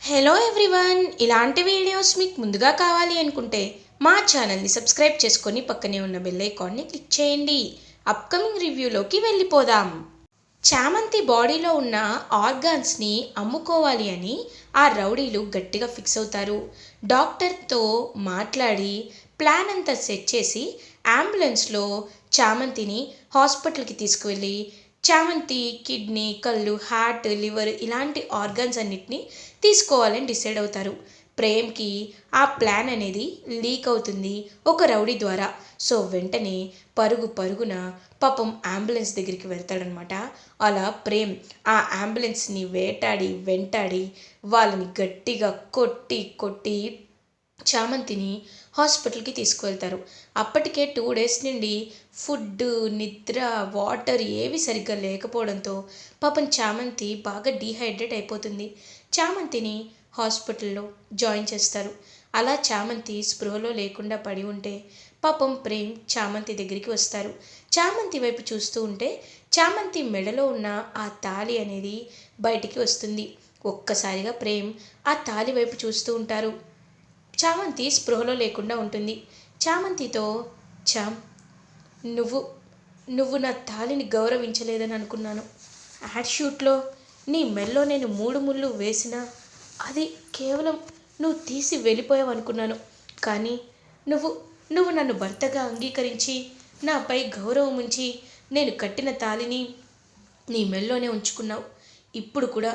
Hello everyone, ఇలాంటి videos మీకు ముందుగా కావాలి అనుకుంటే మా ఛానల్ని సబ్స్క్రైబ్ చేసుకొని పక్కనే ఉన్న బెల్ ఐకాన్ని క్లిక్ చేయండి. అప్కమింగ్ రివ్యూలోకి వెళ్ళిపోదాం. చామంతి బాడీలో ఉన్న ఆర్గాన్స్ని అమ్ముకోవాలి అని ఆ రౌడీలు గట్టిగా ఫిక్స్ అవుతారు. డాక్టర్తో మాట్లాడి ప్లాన్ అంతా సెట్ చేసి అంబులెన్స్లో చామంతిని హాస్పిటల్కి తీసుకువెళ్ళి చామంతి కిడ్నీ, కళ్ళు, హార్ట్, లివర్ ఇలాంటి ఆర్గన్స్ అన్నిటినీ తీసుకోవాలని డిసైడ్ అవుతారు. ప్రేమ్కి ఆ ప్లాన్ అనేది లీక్ అవుతుంది ఒక రౌడీ ద్వారా. సో వెంటనే పరుగున పాపం అంబులెన్స్ దగ్గరికి వెళ్తాడనమాట. అలా ప్రేమ్ ఆ అంబులెన్స్ని వెంటాడి వాళ్ళని గట్టిగా కొట్టి కొట్టి చామంతిని హాస్పిటల్కి తీసుకువెళ్తారు. అప్పటికే 2 డేస్ నుండి ఫుడ్, నిద్ర, వాటర్ ఏవి సరిగ్గా లేకపోవడంతో పాపం చామంతి బాగా డీహైడ్రేట్ అయిపోతుంది. చామంతిని హాస్పిటల్లో జాయిన్ చేస్తారు. అలా చామంతి స్పృహలో లేకుండా పడి ఉంటే పాపం ప్రేమ్ చామంతి దగ్గరికి వస్తారు. చామంతి వైపు చూస్తూ ఉంటే చామంతి మెడలో ఉన్న ఆ తాళి అనేది బయటికి వస్తుంది. ఒక్కసారిగా ప్రేమ్ ఆ తాళి వైపు చూస్తూ ఉంటారు. చామంతి స్పృహలో లేకుండా ఉంటుంది. చామంతితో, చామ్, నువ్వు నువ్వు నా తాళిని గౌరవించలేదని అనుకున్నాను. యాడ్ షూట్లో నీ మెల్లో నేను 3 ముళ్ళు వేసినా అది కేవలం నువ్వు తీసి వెళ్ళిపోయావు అనుకున్నాను. కానీ నువ్వు నువ్వు నన్ను భర్తగా అంగీకరించి నాపై గౌరవం ఉంచి నేను కట్టిన తాళిని నీ మెల్లోనే ఉంచుకున్నావు. ఇప్పుడు కూడా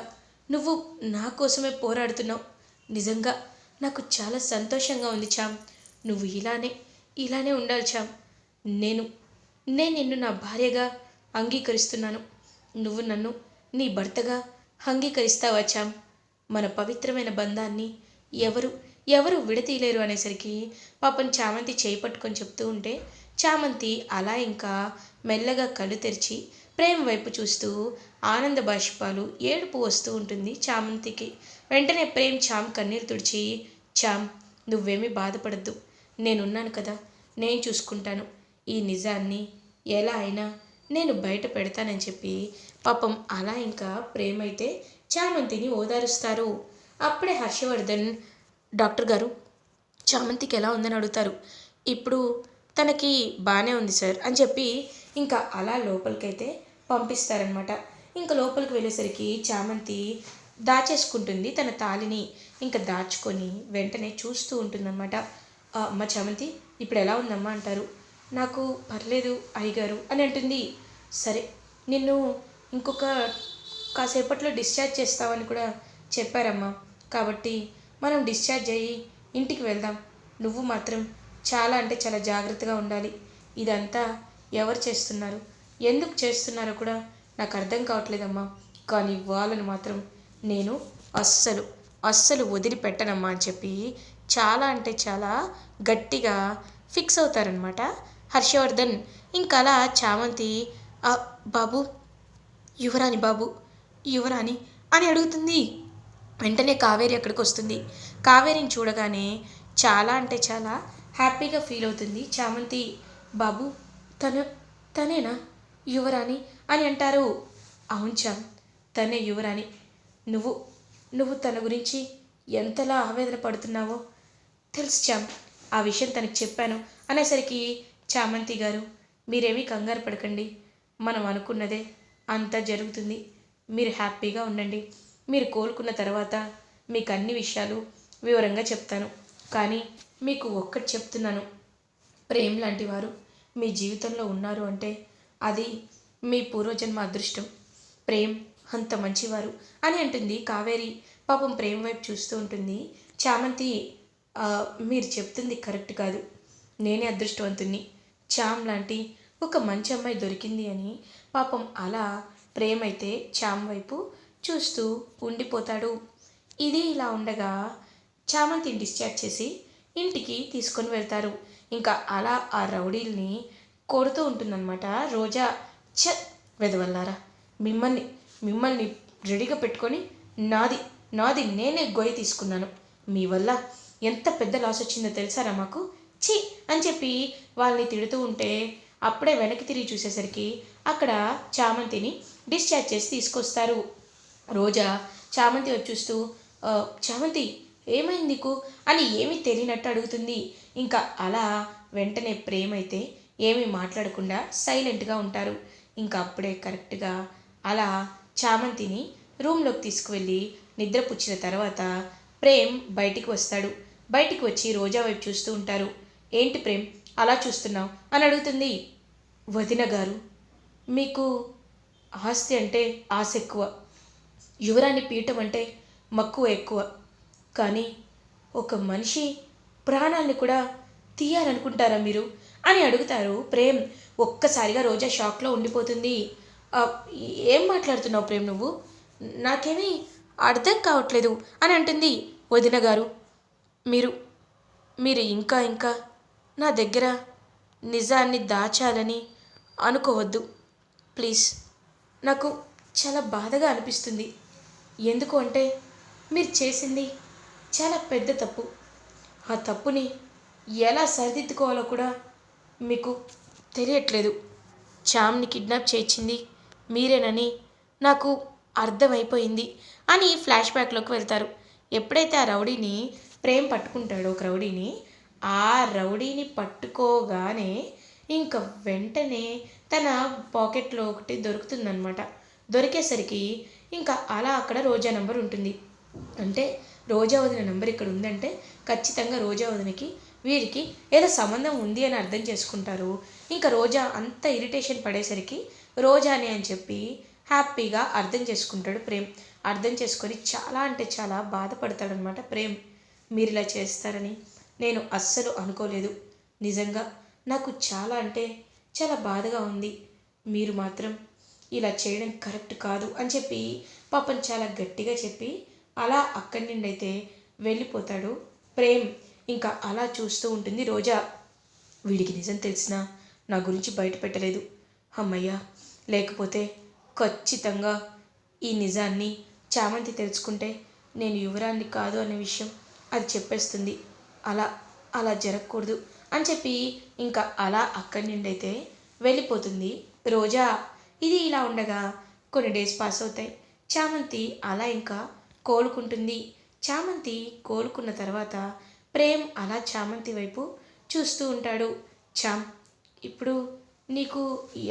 నువ్వు నా కోసమే పోరాడుతున్నావు. నిజంగా నాకు చాలా సంతోషంగా ఉంది చామ్. నువ్వు ఇలానే ఉండాలి చామ్. నేను నేను నిన్ను నా భార్యగా అంగీకరిస్తున్నాను. నువ్వు నన్ను నీ భర్తగా అంగీకరిస్తావా చామ్? మన పవిత్రమైన బంధాన్ని ఎవరు ఎవరు విడతీయలేరు అనేసరికి పాపం చామంతి చేయి పట్టుకొని చెప్తూ ఉంటే చామంతి అలా ఇంకా మెల్లగా కళ్ళు తెరిచి ప్రేమ వైపు చూస్తూ ఆనంద బాష్పాలు, ఏడుపు వస్తూ ఉంటుంది చామంతికి. వెంటనే ప్రేమ్ చామ్ కన్నీరు తుడిచి, చామ్, నువ్వేమీ బాధపడద్దు, నేనున్నాను కదా, నేను చూసుకుంటాను. ఈ నిజాన్ని ఎలా అయినా నేను బయట పెడతానని చెప్పి పాపం అలా ఇంకా ప్రేమైతే చామంతిని ఓదారుస్తారు. అప్పుడే హర్షవర్ధన్, డాక్టర్ గారు, చామంతికి ఎలా ఉందని అడుగుతారు. ఇప్పుడు తనకి బాగానే ఉంది సార్ అని చెప్పి ఇంకా అలా లోపలికైతే పంపిస్తారనమాట. ఇంకా లోపలికి వెళ్ళేసరికి చామంతి దాచేసుకుంటుంది తన తాళిని. ఇంకా దాచుకొని వెంటనే చూస్తూ ఉంటుందన్నమాట. అమ్మ చామంతి, ఇప్పుడు ఎలా ఉందమ్మా అంటారు. నాకు పర్లేదు అయ్యగారు అని అంటుంది. సరే, నిన్ను ఇంకొక కాసేపట్లో డిశ్చార్జ్ చేస్తామని కూడా చెప్పారమ్మా. కాబట్టి మనం డిశ్చార్జ్ అయ్యి ఇంటికి వెళ్దాం. నువ్వు మాత్రం చాలా అంటే చాలా జాగ్రత్తగా ఉండాలి. ఇదంతా ఎవరు చేస్తున్నారు, ఎందుకు చేస్తున్నారో కూడా నాకు అర్థం కావట్లేదమ్మా. కానీ వాళ్ళను మాత్రం నేను అస్సలు అస్సలు వదిలిపెట్టనమ్మా అని చెప్పి చాలా అంటే చాలా గట్టిగా ఫిక్స్ అవుతారనమాట హర్షవర్ధన్. ఇంకా అలా చామంతి, బాబు, యువరాణి బాబు, యువరాణి అని అడుగుతుంది. వెంటనే కావేరి అక్కడికి వస్తుంది. కావేరిని చూడగానే చాలా అంటే చాలా హ్యాపీగా ఫీల్ అవుతుంది చామంతి. బాబు, తనేనా యువరాణి అని అంటారు. అవును చామ్, తనే యువరాణి. నువ్వు నువ్వు తన గురించి ఎంతలా ఆవేదన పడుతున్నావో తెలుసు చామ్. ఆ విషయం తనకు చెప్పాను అనేసరికి చామంతి గారు, మీరేమీ కంగారు పడకండి. మనం అనుకున్నదే అంతా జరుగుతుంది. మీరు హ్యాపీగా ఉండండి. మీరు కోలుకున్న తర్వాత మీకు అన్ని విషయాలు వివరంగా చెప్తాను. కానీ మీకు ఒక్కటి చెప్తున్నాను, ప్రేమ్ లాంటి వారు మీ జీవితంలో ఉన్నారు అంటే అది మీ పూర్వజన్మ అదృష్టం. ప్రేమ్ అంత మంచివారు అని అంటుంది కావేరి. పాపం ప్రేమ్ వైపు చూస్తూ ఉంటుంది చామంతి. మీరు చెప్తుంది కరెక్ట్ కాదు, నేనే అదృష్టవంతుణ్ణి. చామ్ లాంటి ఒక మంచి అమ్మాయి దొరికింది అని పాపం అలా ప్రేమ్ అయితే చామ్ వైపు చూస్తూ ఉండిపోతాడు. ఇది ఇలా ఉండగా చామంతిని డిశ్చార్జ్ చేసి ఇంటికి తీసుకొని వెళ్తారు. ఇంకా అలా ఆ రౌడీల్ని కొడుతూ ఉంటుందన్నమాట రోజా. చ వెదవల్లారా, మిమ్మల్ని మిమ్మల్ని రెడీగా పెట్టుకొని నాది నాది నేనే గొయ్యి తీసుకున్నాను. మీ వల్ల ఎంత పెద్ద లాస్ వచ్చిందో తెలుసారా మాకు, ఛీ అని చెప్పి వాళ్ళని తిడుతూ ఉంటే అప్పుడే వెనక్కి తిరిగి చూసేసరికి అక్కడ చామంతిని డిశ్చార్జ్ చేసి తీసుకొస్తారు. రోజా చామంతి వచ్చి చూస్తూ, చామంతి ఏమైంది నీకు అని ఏమీ తెలియనట్టు అడుగుతుంది. ఇంకా అలా వెంటనే ప్రేమ్ అయితే ఏమీ మాట్లాడకుండా సైలెంట్గా ఉంటారు. ఇంకా అప్పుడే కరెక్ట్గా అలా చామంతిని రూమ్లోకి తీసుకువెళ్ళి నిద్రపుచ్చిన తర్వాత ప్రేమ్ బయటికి వస్తాడు. బయటికి వచ్చి రోజా వైపు చూస్తూ ఉంటారు. ఏంటి ప్రేమ్ అలా చూస్తున్నావు అని అడుగుతుంది. వదిన గారు, మీకు ఆస్తి అంటే ఆశ ఎక్కువ, యువరాణి పీఠం అంటే మక్కువ ఎక్కువ, కానీ ఒక మనిషి ప్రాణాన్ని కూడా తీయాలనుకుంటారా మీరు అని అడుగుతారు ప్రేమ్. ఒక్కసారిగా రోజా షాక్లో ఉండిపోతుంది. "ఆ, ఏం మాట్లాడుతున్నావు ప్రేమ్ నువ్వు? నాకేమీ అర్థం కావట్లేదు" అని అంటుంది. వదిన గారు, మీరు మీరు ఇంకా ఇంకా నా దగ్గర నిజాన్ని దాచాలని అనుకోవద్దు ప్లీజ్. నాకు చాలా బాధగా అనిపిస్తుంది. ఎందుకు అంటే మీరు చేసింది చాలా పెద్ద తప్పు. ఆ తప్పుని ఎలా సరిదిద్దుకోవాలో కూడా మీకు తెలియట్లేదు. చామ్ని కిడ్నాప్ చేయించింది మీరేనని నాకు అర్థమైపోయింది అని ఫ్లాష్ బ్యాక్లోకి వెళ్తారు. ఎప్పుడైతే ఆ రౌడీని ప్రేమ్ పట్టుకుంటాడో ఒక రౌడీని, ఆ రౌడీని పట్టుకోగానే ఇంకా వెంటనే తన పాకెట్లో ఒకటి దొరుకుతుందనమాట. దొరికేసరికి ఇంకా అలా అక్కడ రోజా నెంబర్ ఉంటుంది. అంటే రోజా వదిన నెంబర్ ఇక్కడ ఉందంటే ఖచ్చితంగా రోజా వదినకి వీరికి ఏదో సంబంధం ఉంది అని అర్థం చేసుకుంటారు. ఇంకా రోజా అంత ఇరిటేషన్ పడేసరికి రోజాని అని చెప్పి హ్యాపీగా అర్థం చేసుకుంటాడు ప్రేమ్. అర్థం చేసుకొని చాలా అంటే చాలా బాధపడతాడనమాట ప్రేమ్. మీరు ఇలా చేస్తారని నేను అస్సలు అనుకోలేదు. నిజంగా నాకు చాలా అంటే చాలా బాధగా ఉంది. మీరు మాత్రం ఇలా చేయడం కరెక్ట్ కాదు అని చెప్పి పాపం చాలా గట్టిగా చెప్పి అలా అక్కడి నుండి అయితే వెళ్ళిపోతాడు ప్రేమ్. ఇంకా అలా చూస్తూ ఉంటుంది రోజా. వీడికి నిజం తెలిసినా నా గురించి బయట పెట్టలేదు, అమ్మయ్యా. లేకపోతే ఖచ్చితంగా ఈ నిజాన్ని చామంతి తెలుసుకుంటే నేను యువరాన్ని కాదు అనే విషయం అది చెప్పేస్తుంది. అలా అలా జరగకూడదు అని చెప్పి ఇంకా అలా అక్కడి నుండి అయితే వెళ్ళిపోతుంది రోజా. ఇది ఇలా ఉండగా కొన్ని డేస్ పాస్ అవుతాయి. చామంతి అలా ఇంకా కోలుకుంటుంది. చామంతి కోలుకున్న తర్వాత ప్రేమ్ అలా చామంతి వైపు చూస్తూ ఉంటాడు. చామ్, ఇప్పుడు నీకు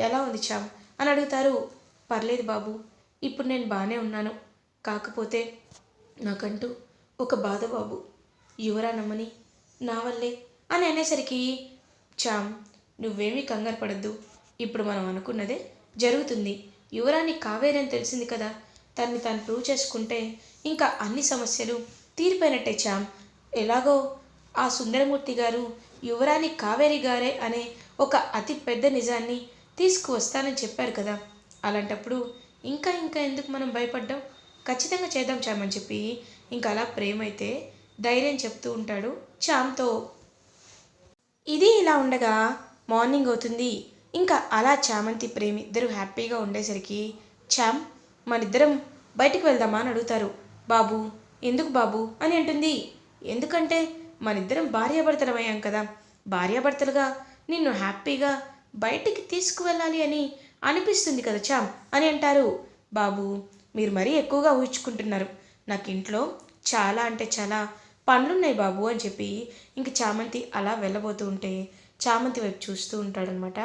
ఎలా ఉంది చామ్ అని అడుగుతారు. పర్లేదు బాబు, ఇప్పుడు నేను బాగానే ఉన్నాను. కాకపోతే నాకంటూ ఒక బాధ బాబు, యువరానమ్మని నా వల్లే అని అనేసరికి, చామ్ నువ్వేమీ కంగారు పడద్దు, ఇప్పుడు మనం అనుకున్నదే జరుగుతుంది. యువరాణి కావేరి అని తెలిసింది కదా, తన్ని తాను ప్రూవ్ చేసుకుంటే ఇంకా అన్ని సమస్యలు తీరిపోయినట్టే చామ్. ఎలాగో ఆ సుందరమూర్తి గారు యువరాణి కావేరి గారే అనే ఒక అతి పెద్ద నిజాన్ని తీసుకువస్తానని చెప్పారు కదా, అలాంటప్పుడు ఇంకా ఇంకా ఎందుకు మనం భయపడ్డాం, ఖచ్చితంగా చేద్దాం చామ్ అని చెప్పి ఇంకా అలా ప్రేమ అయితే ధైర్యం చెప్తూ ఉంటాడు చామ్తో. ఇది ఇలా ఉండగా మార్నింగ్ అవుతుంది. ఇంకా అలా చామంతి ప్రేమ్ ఇద్దరు హ్యాపీగా ఉండేసరికి, చామ్ మనిద్దరం బయటికి వెళ్దామా అని అడుగుతారు. బాబు ఎందుకు బాబు అని అంటుంది. ఎందుకంటే మనిద్దరం భార్యాభర్తలమయ్యాం కదా, భార్యాభర్తలుగా నిన్ను హ్యాపీగా బయటికి తీసుకువెళ్ళాలి అని అనిపిస్తుంది కదా చామ్ అని అంటారు. బాబు మీరు మరీ ఎక్కువగా ఊహించుకుంటున్నారు, నాకు ఇంట్లో చాలా అంటే చాలా పనులున్నాయి బాబు అని చెప్పి ఇంక చామంతి అలా వెళ్ళబోతూ ఉంటే చామంతి వైపు చూస్తూ ఉంటాడనమాట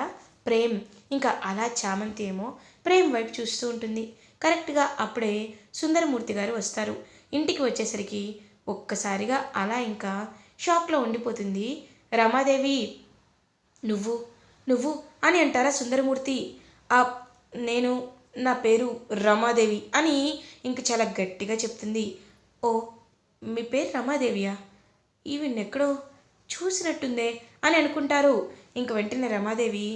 ప్రేమ్. ఇంకా అలా చామంతి ఏమో ప్రేమ్ వైపు చూస్తూ ఉంటుంది. కరెక్ట్గా అప్పుడే సుందరమూర్తి గారు వస్తారు. ఇంటికి వచ్చేసరికి ఒక్కసారిగా అలా ఇంకా షాక్లో ఉండిపోతుంది రమాదేవి. నువ్వు నువ్వు అని అంటారా సుందరమూర్తి. ఆ నేను నా పేరు రమాదేవి అని ఇంక చాలా గట్టిగా చెప్తుంది. ఓ మీ పేరు రమాదేవియా, ఈవిన్నెక్కడో చూసినట్టుందే అని అనుకుంటారు. ఇంక వెంటనే రమాదేవి,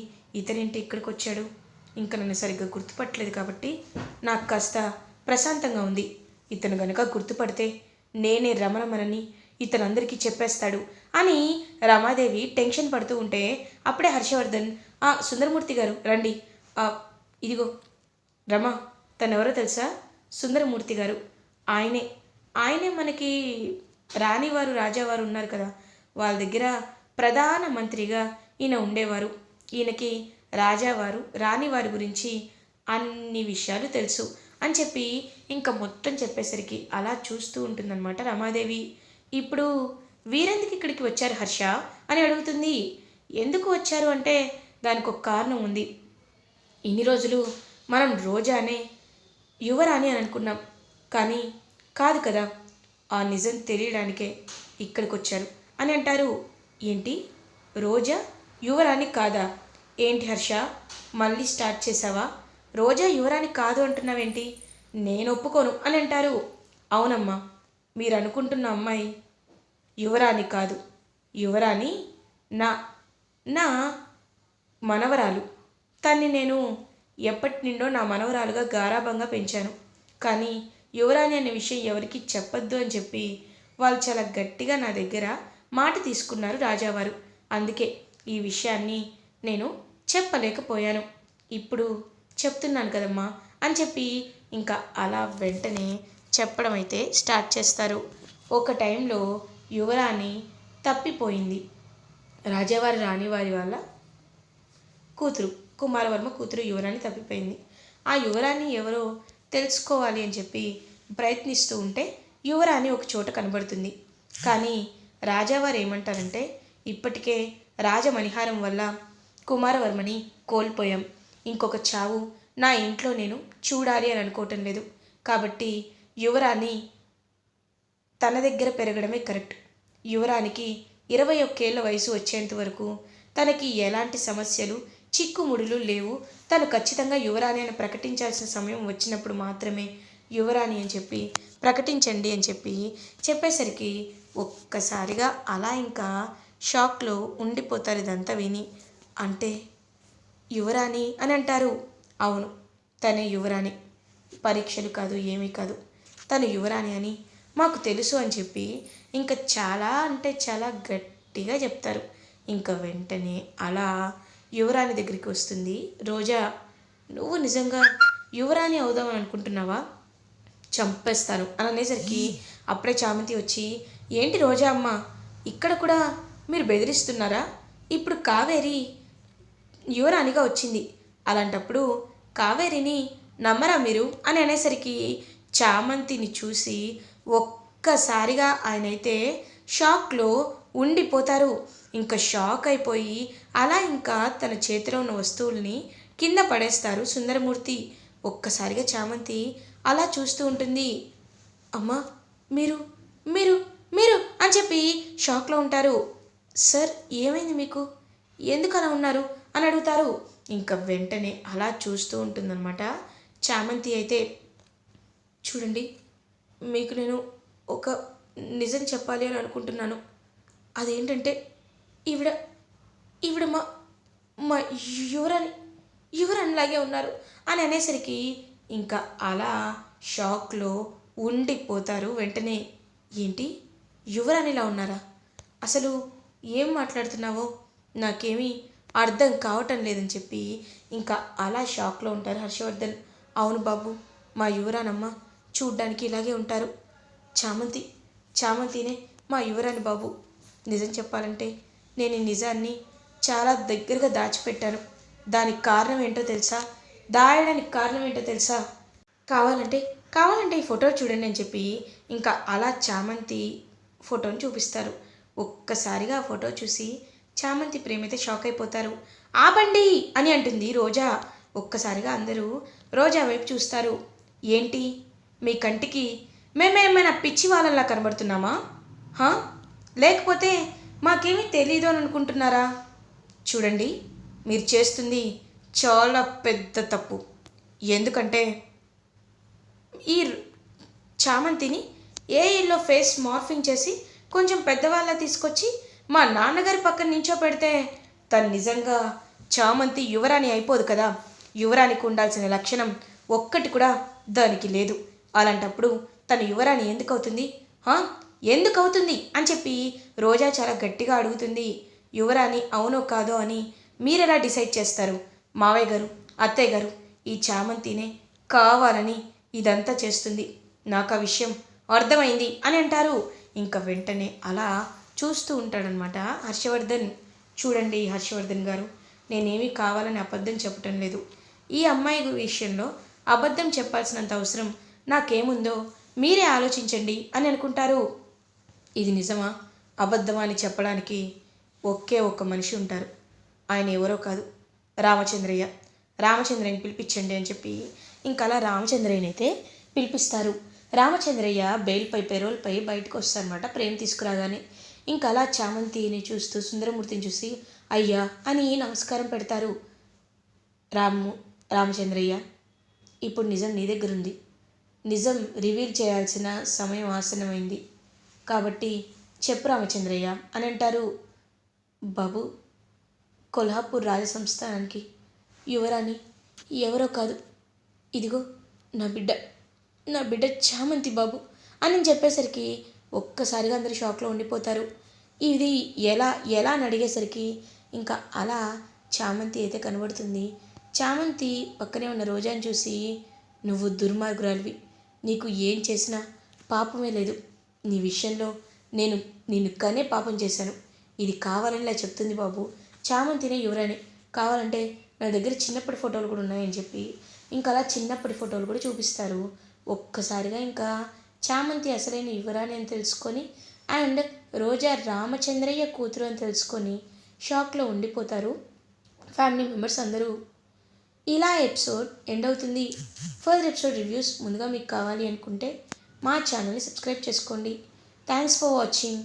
ఇతనేంటి ఇక్కడికి వచ్చాడు, ఇంకా నన్ను సరిగ్గా గుర్తుపట్టలేదు కాబట్టి నాకు కాస్త ప్రశాంతంగా ఉంది. ఇతను గనక గుర్తుపడితే నేనే రమణమనని ఇతనందరికీ చెప్పేస్తాడు అని రమాదేవి టెన్షన్ పడుతూ ఉంటే అప్పుడే హర్షవర్ధన్, సుందరమూర్తి గారు రండి, ఇదిగో రమ, తనెవరో తెలుసా, సుందరమూర్తి గారు. ఆయనే ఆయనే మనకి రాణివారు రాజావారు ఉన్నారు కదా, వాళ్ళ దగ్గర ప్రధాన మంత్రిగా ఈయన ఉండేవారు. ఈయనకి రాజావారు రాణివారి గురించి అన్ని విషయాలు తెలుసు అని చెప్పి ఇంకా మొత్తం చెప్పేసరికి అలా చూస్తూ ఉంటుందన్నమాట రమాదేవి. ఇప్పుడు వీరెందుకు ఇక్కడికి వచ్చారు హర్ష అని అడుగుతుంది. ఎందుకు వచ్చారు అంటే దానికి ఒక కారణం ఉంది. ఇన్ని రోజులు మనం రోజానే యువరాణి అని అనుకున్నాం, కానీ కాదు కదా, ఆ నిజం తెలియడానికే ఇక్కడికి వచ్చారు అని అంటారు. ఏంటి, రోజా యువరాణి కాదా? ఏంటి హర్ష, మళ్ళీ స్టార్ట్ చేసావా? రోజా యువరాణి కాదు అంటున్నావేంటి? నేను ఒప్పుకోను అని అంటారు. అవునమ్మా, మీరు అనుకుంటున్న అమ్మాయి యువరాణి కాదు. యువరాణి నా నా మనవరాలు. తన్ని నేను ఎప్పటి నుండో నా మనవరాలుగా గారాబంగా పెంచాను. కానీ యువరాణి అనే విషయం ఎవరికి చెప్పొద్దు అని చెప్పి వాళ్ళు చాలా గట్టిగా నా దగ్గర మాట తీసుకున్నారు రాజావారు. అందుకే ఈ విషయాన్ని నేను చెప్పలేకపోయాను. ఇప్పుడు చెప్తున్నాను కదమ్మా అని చెప్పి ఇంకా అలా వెంటనే చెప్పడం అయితే స్టార్ట్ చేస్తారు. ఒక టైంలో యువరాణి తప్పిపోయింది. రాజావారి రాణివారి వాళ్ళ కూతురు, కుమారవర్మ కూతురు యువరాణి తప్పిపోయింది. ఆ యువరాణి ఎవరో తెలుసుకోవాలి అని చెప్పి ప్రయత్నిస్తూ ఉంటే యువరాణి ఒక చోట కనబడుతుంది. కానీ రాజావారు ఏమంటారంటే, ఇప్పటికే రాజమణిహారం వల్ల కుమారవర్మని కోల్పోయాం. ఇంకొక చావు నా ఇంట్లో నేను చూడాలి అని అనుకోవటం లేదు. కాబట్టి యువరాణి తన దగ్గర పెరగడమే కరెక్ట్. యువరానికి 21 ఏళ్ల వయసు వచ్చేంత వరకు తనకి ఎలాంటి సమస్యలు చిక్కుముడులు లేవు. తను ఖచ్చితంగా యువరాణి అని ప్రకటించాల్సిన సమయం వచ్చినప్పుడు మాత్రమే యువరాణి అని చెప్పి ప్రకటించండి అని చెప్పి చెప్పేసరికి ఒక్కసారిగా అలా ఇంకా షాక్లో ఉండిపోతారు ఇదంతా విని. అంటే యువరాణి అని అంటారు. అవును, తనే యువరాణి, పరీక్షలు కాదు ఏమీ కాదు, తను యువరాణి అని మాకు తెలుసు అని చెప్పి ఇంకా చాలా అంటే చాలా గట్టిగా చెప్తారు. ఇంకా వెంటనే అలా యువరాణి దగ్గరికి వస్తుంది రోజా. నువ్వు నిజంగా యువరాణి అవుదామని అనుకుంటున్నావా? చంపేస్తాను అని అనేసరికి అప్పుడే చామంతి వచ్చి, ఏంటి రోజా అమ్మ, ఇక్కడ కూడా మీరు బెదిరిస్తున్నారా? ఇప్పుడు కావేరి యువరాణిగా వచ్చింది, అలాంటప్పుడు కావేరిని నమ్మరా మీరు అని అనేసరికి చామంతిని చూసి ఒక్కసారిగా ఆయనైతే షాక్లో ఉండిపోతారు. ఇంకా షాక్ అయిపోయి అలా ఇంకా తన చేతిలో ఉన్న వస్తువుల్ని కింద పడేస్తారు సుందరమూర్తి. ఒక్కసారిగా చామంతి అలా చూస్తూ ఉంటుంది. అమ్మా, మీరు మీరు మీరు అని చెప్పి షాక్లో ఉంటారు. సార్, ఏమైంది మీకు, ఎందుకు అలా ఉన్నారు అని అడుగుతారు. ఇంకా వెంటనే అలా చూస్తూ ఉంటుందన్నమాట చామంతి అయితే. చూడండి, మీకు నేను ఒక నిజం చెప్పాలి అని అనుకుంటున్నాను. అదేంటంటే ఈవిడ ఈవిడ మా మా యువరాణిలాగే ఉన్నారు అని అనేసరికి ఇంకా అలా షాక్లో ఉండిపోతారు. వెంటనే ఏంటి, యువరాణిలా ఉన్నారా? అసలు ఏం మాట్లాడుతున్నావో నాకేమీ అర్థం కావటం లేదని చెప్పి ఇంకా అలా షాక్లో ఉంటారు హర్షవర్ధన్. అవును బాబు, మా యువరాణమ్మ చూడ్డానికి ఇలాగే ఉంటారు. చామంతినే మా యువరాణి బాబు. నిజం చెప్పాలంటే నేను ఈ నిజాన్ని చాలా దగ్గరగా దాచిపెట్టాను. దానికి కారణం ఏంటో తెలుసా? దాయడానికి కారణం ఏంటో తెలుసా? కావాలంటే ఈ ఫోటో చూడండి అని చెప్పి ఇంకా అలా చామంతి ఫోటోని చూపిస్తారు. ఒక్కసారిగా ఆ ఫోటో చూసి చామంతి ప్రేమైతే షాక్ అయిపోతారు. ఆపండి అని అంటుంది రోజా. ఒక్కసారిగా అందరూ రోజా వైపు చూస్తారు. ఏంటి, మీ కంటికి మేమేమైనా పిచ్చి వాళ్ళలా కనబడుతున్నామా? లేకపోతే మాకేమీ తెలీదు అని అనుకుంటున్నారా? చూడండి, మీరు చేస్తుంది చాలా పెద్ద తప్పు. ఎందుకంటే ఈ చామంతిని ఏఐలో ఫేస్ మార్ఫింగ్ చేసి కొంచెం పెద్దవాళ్ళ తీసుకొచ్చి మా నాన్నగారి పక్కన నించో పెడితే తను నిజంగా చామంతి యువరాణి అయిపోదు కదా. యువరాణికి ఉండాల్సిన లక్షణం ఒక్కటి కూడా దానికి లేదు. అలాంటప్పుడు తను యువరాణి ఎందుకు అవుతుంది? ఎందుకు అవుతుంది అని చెప్పి రోజా చాలా గట్టిగా అడుగుతుంది. యువరాణి అవునో కాదో అని మీరెలా డిసైడ్ చేస్తారు? మావయ్య గారు, అత్తయ్య గారు, ఈ చామంతినే కావాలని ఇదంతా చేస్తుంది. నాకు ఆ విషయం అర్థమైంది అని అంటారు. ఇంకా వెంటనే అలా చూస్తూ ఉంటాడనమాట హర్షవర్ధన్. చూడండి హర్షవర్ధన్ గారు, నేనేమీ కావాలని అబద్ధం చెప్పటం లేదు. ఈ అమ్మాయి విషయంలో అబద్ధం చెప్పాల్సినంత అవసరం నాకేముందో మీరే ఆలోచించండి అని అనుకుంటారు. ఇది నిజమా అబద్ధమా అని చెప్పడానికి ఒకే ఒక్క మనిషి ఉంటారు. ఆయన ఎవరో కాదు, రామచంద్రయ్య. రామచంద్రయ్యని పిలిపించండి అని చెప్పి ఇంకలా రామచంద్రయ్యనైతే పిలిపిస్తారు. రామచంద్రయ్య బెయిల్పై పెరోల్పై బయటకు వస్తారనమాట ప్రేమ్ తీసుకురాగానే. ఇంకలా చామంతిని చూస్తూ సుందరమూర్తిని చూసి అయ్యా అని నమస్కారం పెడతారు. రామచంద్రయ్య, ఇప్పుడు నిజం నీ దగ్గర ఉంది. నిజం రివీల్ చేయాల్సిన సమయం ఆసన్నమైంది కాబట్టి చెప్పు రామచంద్రయ్య అని అంటారు. బాబు, కొల్హాపూర్ రాజసంస్థానానికి యువరాణి ఎవరో కాదు, ఇదిగో నా బిడ్డ చామంతి బాబు అని చెప్పేసరికి ఒక్కసారిగా అందరూ షాక్లో ఉండిపోతారు. ఇది ఎలా ఎలా అని అడిగేసరికి ఇంకా అలా చామంతి అయితే కనబడుతుంది. చామంతి పక్కనే ఉన్న రోజాని చూసి నువ్వు దుర్మార్గురాలివి, నీకు ఏం చేసినా పాపమే లేదు. నీ విషయంలో నేను నిన్ను కనే పాపం చేశాను. ఇది కావాలనిలా చెప్తుంది బాబు. చామంతినే యువరాణి, కావాలంటే నా దగ్గర చిన్నప్పటి ఫోటోలు కూడా ఉన్నాయని చెప్పి ఇంకా అలా చిన్నప్పటి ఫోటోలు కూడా చూపిస్తారు. ఒక్కసారిగా ఇంకా చామంతి అసలైన యువరాణి అని తెలుసుకొని అండ్ రోజా రామచంద్రయ్య కూతురు అని తెలుసుకొని షాక్లో ఉండిపోతారు ఫ్యామిలీ మెంబర్స్ అందరూ. ఇలా ఎపిసోడ్ ఎండ్ అవుతుంది. ఫర్దర్ ఎపిసోడ్ రివ్యూస్ ముందుగా మీకు కావాలి అనుకుంటే మా ఛానల్ని సబ్స్క్రైబ్ చేసుకోండి. Thanks for watching.